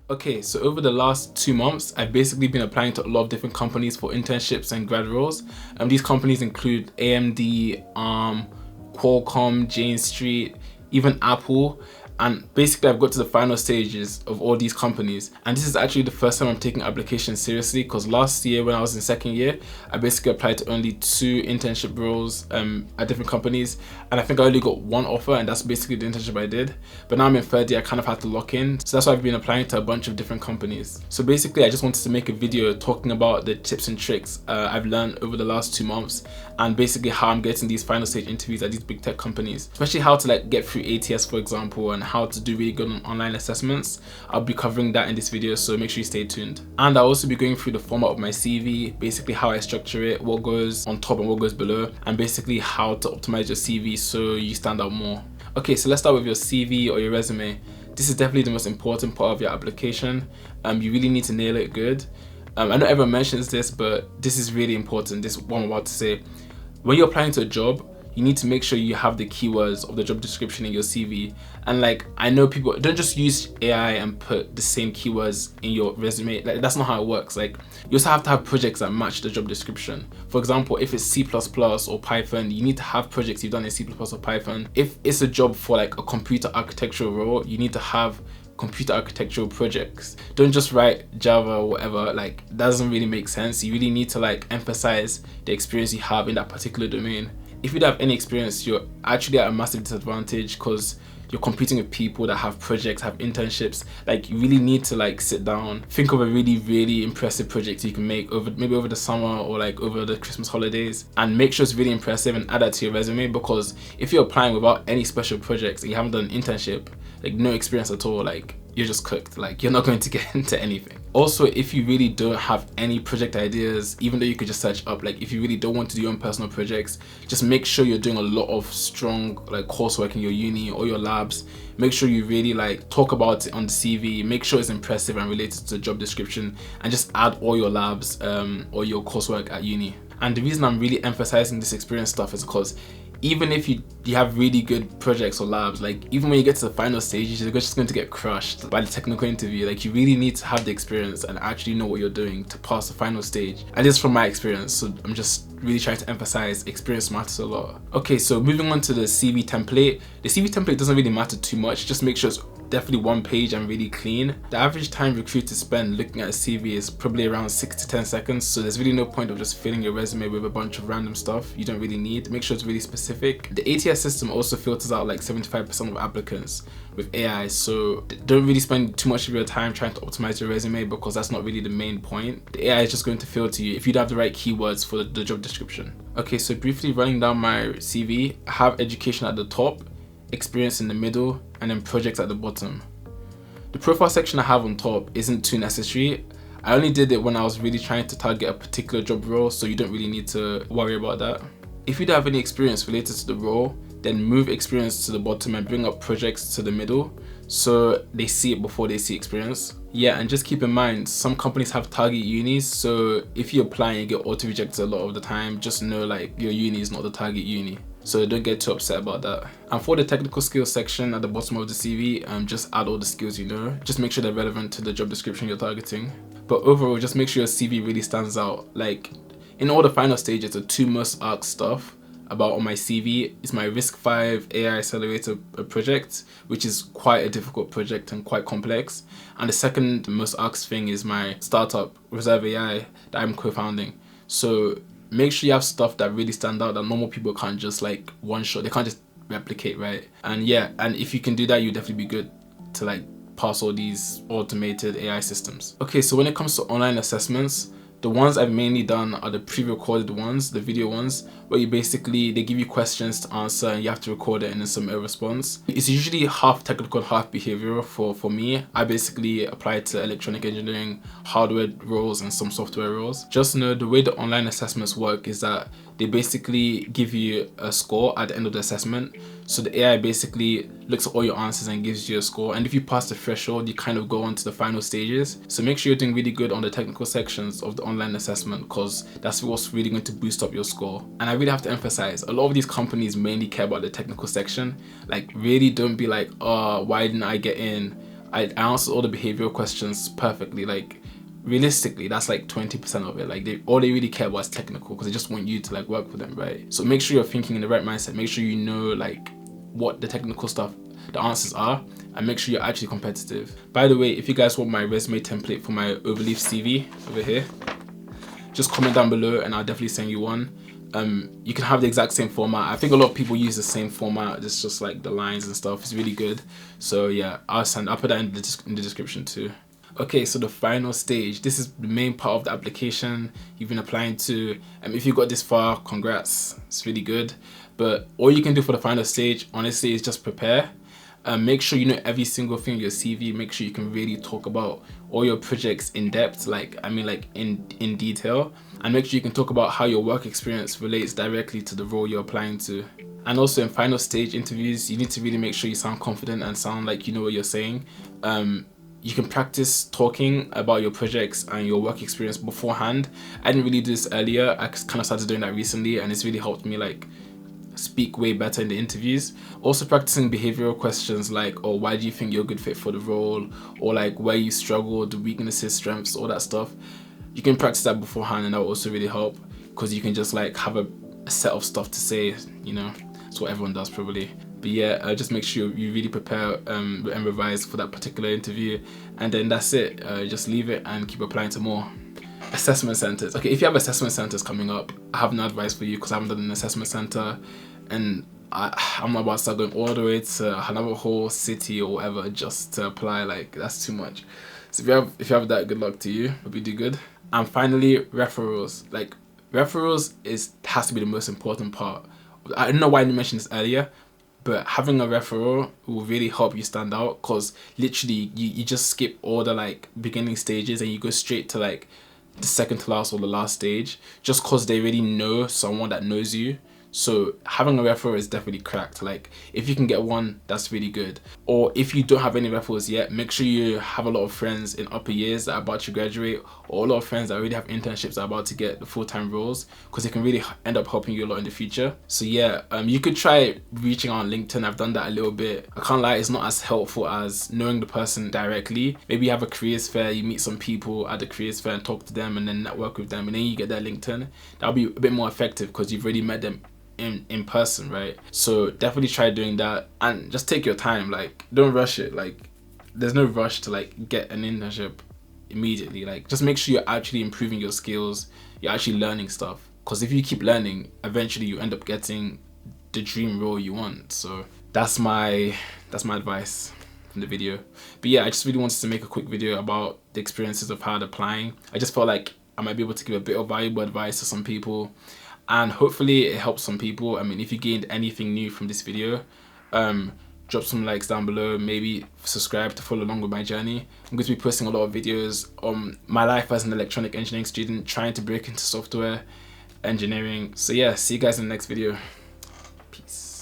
Okay, so over the last 2 months, I've basically been applying to a lot of different companies for internships and grad roles. These companies include AMD, Qualcomm, Jane Street, even Apple. And basically I've got to the final stages of all these companies. And this is actually the first time I'm taking applications seriously, because last year when I was in second year, I basically applied to only 2 internship roles at different companies. And I think I only got 1 offer, and that's basically the internship I did. But now I'm in third year, I kind of had to lock in. So that's why I've been applying to a bunch of different companies. So basically I just wanted to make a video talking about the tips and tricks I've learned over the last 2 months, and basically how I'm getting these final stage interviews at these big tech companies, especially how to like get through ATS, for example, and how to do really good on online assessments. I'll be covering that in this video, so make sure you stay tuned. And I'll also be going through the format of my CV, basically how I structure it, what goes on top and what goes below, and basically how to optimize your CV so you stand out more. Okay, so let's start with your CV or your resume. This is definitely the most important part of your application. You really need to nail it good. I know everyone mentions this, but this is really important, this what I'm about to say. When you're applying to a job, you need to make sure you have the keywords of the job description in your CV. And like, I know people don't just use AI and put the same keywords in your resume. Like, that's not how it works. Like, you also have to have projects that match the job description. For example, if it's C++ or Python, you need to have projects you've done in C++ or Python. If it's a job for like a computer architectural role, you need to have computer architectural projects. Don't just write Java or whatever. Like, that doesn't really make sense. You really need to like emphasize the experience you have in that particular domain. If you don't have any experience, you're actually at a massive disadvantage, because you're competing with people that have projects, have internships. Like, you really need to like sit down, think of a really impressive project you can make maybe over the summer or like over the Christmas holidays, and make sure it's really impressive and add that to your resume. Because if you're applying without any special projects and you haven't done an internship, like no experience at all, like you're just cooked. Like, you're not going to get into anything. Also, if you really don't have any project ideas, even though you could just search up, like if you really don't want to do your own personal projects, just make sure you're doing a lot of strong like coursework in your uni or your labs. Make sure you really like talk about it on the CV, make sure it's impressive and related to the job description, and just add all your labs or your coursework at uni. And the reason I'm really emphasizing this experience stuff is because even if you have really good projects or labs, like even when you get to the final stages, you're just going to get crushed by the technical interview. Like, you really need to have the experience and actually know what you're doing to pass the final stage. And this is from my experience, so I'm just really trying to emphasize experience matters a lot. Okay, so moving on to the CV template. The CV template doesn't really matter too much. Just make sure it's definitely 1 page and really clean. The average time recruiters spend looking at a CV is probably around 6 to 10 seconds. So there's really no point of just filling your resume with a bunch of random stuff you don't really need. Make sure it's really specific. The ATS system also filters out like 75% of applicants with AI. So don't really spend too much of your time trying to optimize your resume, because that's not really the main point. The AI is just going to filter you if you don't have the right keywords for the job description. Okay, so briefly running down my CV, I have education at the top, experience in the middle, and then projects at the bottom. The profile section I have on top isn't too necessary. I only did it when I was really trying to target a particular job role, so you don't really need to worry about that. If you don't have any experience related to the role, then move experience to the bottom and bring up projects to the middle, so they see it before they see experience. Yeah, and just keep in mind, some companies have target unis, so if you apply and you get auto rejected a lot of the time, just know like your uni is not the target uni. So don't get too upset about that. And for the technical skills section at the bottom of the CV, just add all the skills you know. Just make sure they're relevant to the job description you're targeting. But overall, just make sure your CV really stands out. Like, in all the final stages, the 2 most asked stuff about on my CV is my Risk5 AI Accelerator project, which is quite a difficult project and quite complex. And the second most asked thing is my startup, Reserve AI, that I'm co-founding. So make sure you have stuff that really stand out, that normal people can't just like one shot, they can't just replicate, right? And yeah, and if you can do that, you'll definitely be good to like pass all these automated AI systems. Okay, so when it comes to online assessments, the ones I've mainly done are the pre-recorded ones, the video ones, where they give you questions to answer and you have to record it and then submit a response. It's usually half technical and half behavioral for me. I basically apply to electronic engineering, hardware roles, and some software roles. Just know the way the online assessments work is that they basically give you a score at the end of the assessment. So the AI basically looks at all your answers and gives you a score. And if you pass the threshold, you kind of go on to the final stages. So make sure you're doing really good on the technical sections of the online assessment, because that's what's really going to boost up your score. And I really have to emphasize, a lot of these companies mainly care about the technical section. Like, really don't be like, oh, why didn't I get in? I answered all the behavioral questions perfectly. Like realistically, that's like 20% of it. Like all they really care about is technical, because they just want you to like work with them, right? So make sure you're thinking in the right mindset. Make sure you know like what the technical stuff, the answers are, and make sure you're actually competitive. By the way, if you guys want my resume template for my overleaf CV over here, just comment down below and I'll definitely send you one. You can have the exact same format. I think a lot of people use the same format. It's just like the lines and stuff. It's really good. So yeah, I'll put that in the description too. Okay, so the final stage. This is the main part of the application you've been applying to. If you got this far, congrats. It's really good. But all you can do for the final stage, honestly, is just prepare. Make sure you know every single thing in your CV. Make sure you can really talk about all your projects in depth, like in detail, and make sure you can talk about how your work experience relates directly to the role you're applying to. And also in final stage interviews, you need to really make sure you sound confident and sound like you know what you're saying. You can practice talking about your projects and your work experience beforehand. I didn't really do this earlier. I kind of started doing that recently, and it's really helped me like speak way better in the interviews. Also practicing behavioral questions like, oh, why do you think you're a good fit for the role, or like where you struggle, the weaknesses, strengths, all that stuff. You can practice that beforehand, and that will also really help, because you can just like have a set of stuff to say, you know. That's what everyone does probably. But yeah, just make sure you really prepare and revise for that particular interview, and then that's it. Just leave it and keep applying to more. Assessment centers. Okay, if you have assessment centers coming up, I have no advice for you, because I haven't done an assessment center, and I'm not about to start going all the way to another whole city or whatever just to apply. Like, that's too much. So if you have that, good luck to you. Hope you do good. And finally, referrals. Like, referrals has to be the most important part. I don't know why I didn't mention this earlier, but having a referral will really help you stand out, because literally you just skip all the like beginning stages and you go straight to like the second to last or the last stage, just because they already know someone that knows you. So having a referral is definitely cracked. Like, if you can get one, that's really good. Or if you don't have any referrals yet, make sure you have a lot of friends in upper years that are about to graduate, or a lot of friends that already have internships that are about to get the full-time roles, because it can really end up helping you a lot in the future. So yeah, you could try reaching out on LinkedIn. I've done that a little bit. I can't lie, it's not as helpful as knowing the person directly. Maybe you have a careers fair, you meet some people at the careers fair and talk to them, and then network with them, and then you get their LinkedIn. That'll be a bit more effective, because you've already met them in person, right? So definitely try doing that, and just take your time. Like, don't rush it. Like, there's no rush to like get an internship immediately. Like, just make sure you're actually improving your skills, you're actually learning stuff, because if you keep learning, eventually you end up getting the dream role you want. So that's my advice from the video. But yeah, I just really wanted to make a quick video about the experiences I've had applying. I just felt like I might be able to give a bit of valuable advice to some people, and hopefully it helps some people. I mean, if you gained anything new from this video, drop some likes down below, maybe subscribe to follow along with my journey. I'm going to be posting a lot of videos on my life as an electronic engineering student trying to break into software engineering. So yeah, see you guys in the next video. Peace.